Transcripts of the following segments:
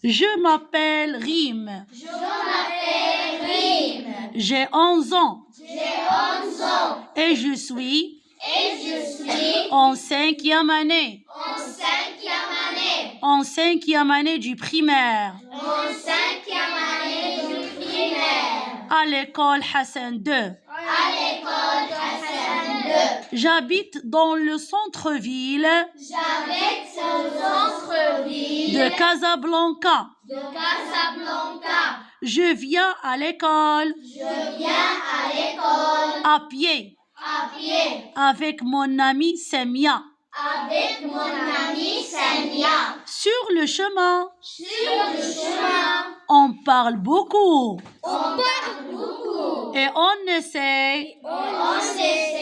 Je m'appelle Rim. Je m'appelle Rim. J'ai 11 ans. J'ai 11 ans. Et je suis Et en 5e année. en 5e année. En 5e année du primaire. En 5e année du primaire. À l'école Hassan II. À l'école Hassan II. J'habite dans le centre-ville J'habite au centre-ville de Casablanca. de Casablanca. Je viens à l'école Je viens à l'école à pied avec mon amie Semia. avec mon amie Samia. Sur le chemin, Sur le chemin, on parle beaucoup on parle beaucoup. et on essaie On essaie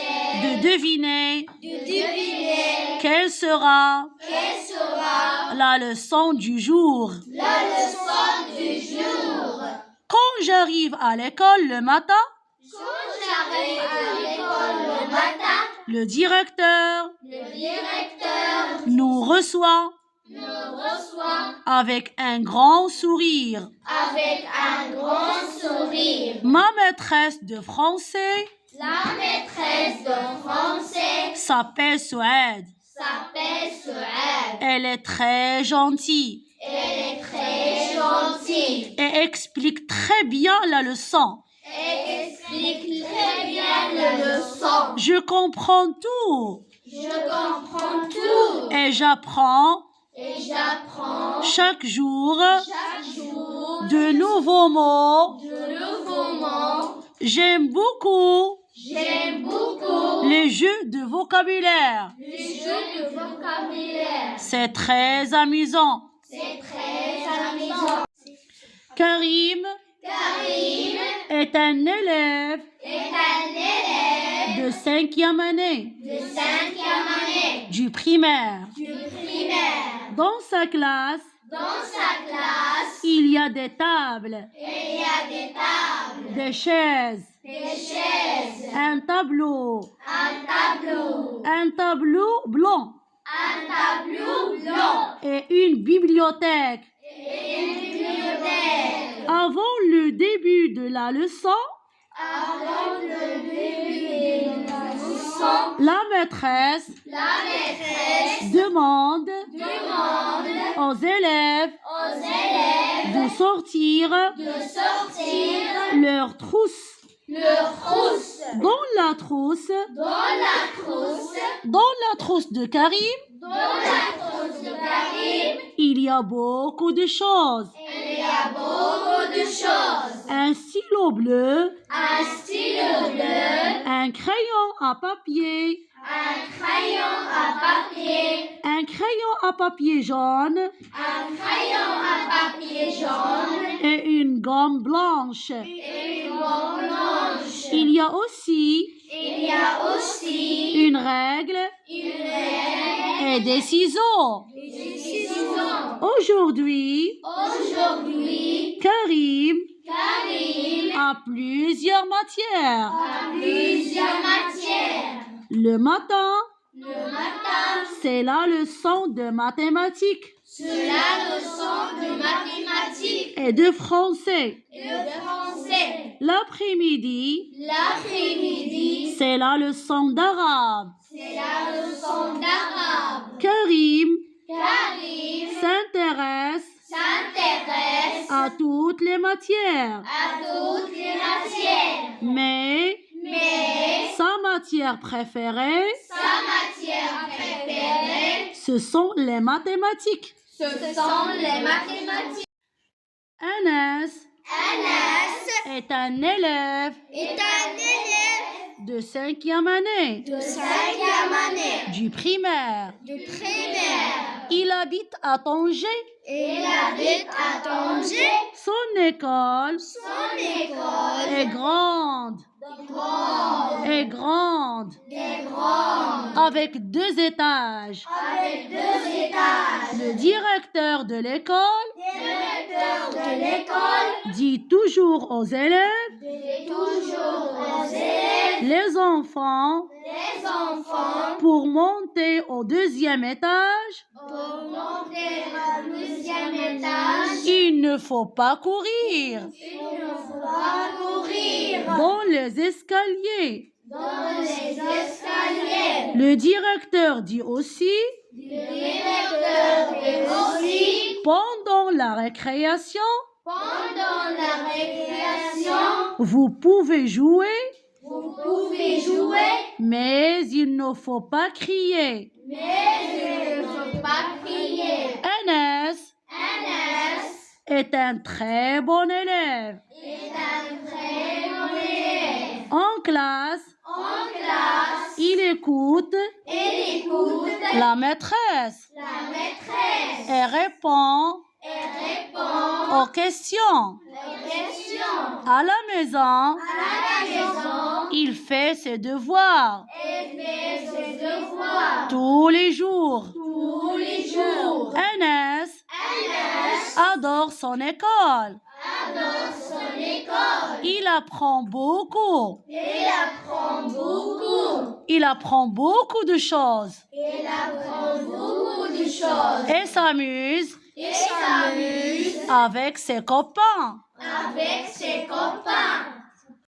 de deviner de deviner quelle sera quelle sera la leçon du jour. la leçon du jour. Quand j'arrive à l'école le matin, Quand j'arrive à l'école le matin, le directeur le directeur nous reçoit nous reçoit avec un grand sourire. avec un grand sourire. Ma maîtresse de français La maîtresse de français s'appelle Suède. s'appelle Suède. Elle est très gentille Elle est très gentille et explique très bien la leçon. et explique très bien la leçon. Je comprends tout Je comprends tout et j'apprends et j'apprends chaque jour chaque jour de nouveaux mots. de nouveaux mots. J'aime beaucoup J'aime beaucoup les jeux de vocabulaire. les jeux de vocabulaire. C'est très amusant. C'est très amusant. Karim Karim est un élève est un élève de 5e année de 5e année du primaire. du primaire. Dans sa classe, Dans sa classe, il y a des tables, il y a des tables, des chaises, des chaises, un tableau blanc un tableau blanc et une bibliothèque. et une bibliothèque. Avant le début de la leçon, Avant le début de la leçon, la maîtresse la maîtresse demande demande aux élèves aux élèves de sortir de sortir leur trousse. leur trousse. Dans la trousse Dans la trousse de Karim, de Karim, il y a beaucoup de choses. il y a beaucoup de choses. Un stylo bleu, Un stylo bleu, un crayon à papier, un crayon à papier, un crayon à papier jaune un crayon à papier jaune et une gomme blanche. et une gomme blanche. Il y a aussi Il y a aussi une règle une règle et des ciseaux. et des ciseaux. Aujourd'hui, Aujourd'hui, Karim Karim a plusieurs matières. a plusieurs matières. Le matin, Le matin, c'est la leçon de mathématiques c'est la leçon de mathématiques et de français. et de français. L'après-midi, L'après-midi, c'est la leçon d'arabe. c'est la leçon d'arabe. Karim Karim s'intéresse s'intéresse à toutes les matières, à toutes les matières, mais mais sa matière préférée, sa matière préférée, ce sont les mathématiques. ce sont les mathématiques. Anas Anas est un élève est un élève de 5e année de 5e année du primaire. du primaire. Il habite à Tanger. Il habite à Tanger. Son école Son école est grande, est grande, avec 2 étages. avec 2 étages. Le directeur de l'école Le directeur de l'école dit toujours aux élèves, dit toujours aux élèves, les enfants, pour monter au 2e étage, pour monter au 2e étage, ne faut pas courir Il ne faut pas courir dans les escaliers. dans les escaliers. Le directeur dit aussi, Le directeur dit aussi, pendant la récréation, pendant la récréation, vous pouvez jouer, vous pouvez jouer, mais il ne faut pas crier. mais il ne faut pas crier. Enes Anas est un très bon élève. est un très bon élève. En classe, En classe, il écoute il écoute la maîtresse la maîtresse et répond et répond aux questions. aux questions. À la maison, À la maison, il fait ses devoirs il fait ses devoirs tous les jours. tous les jours. Enes Anas adore son école. adore son école. Il apprend beaucoup. Il apprend beaucoup. Il apprend beaucoup de choses Il apprend beaucoup de choses. et s'amuse Il s'amuse avec ses copains. avec ses copains.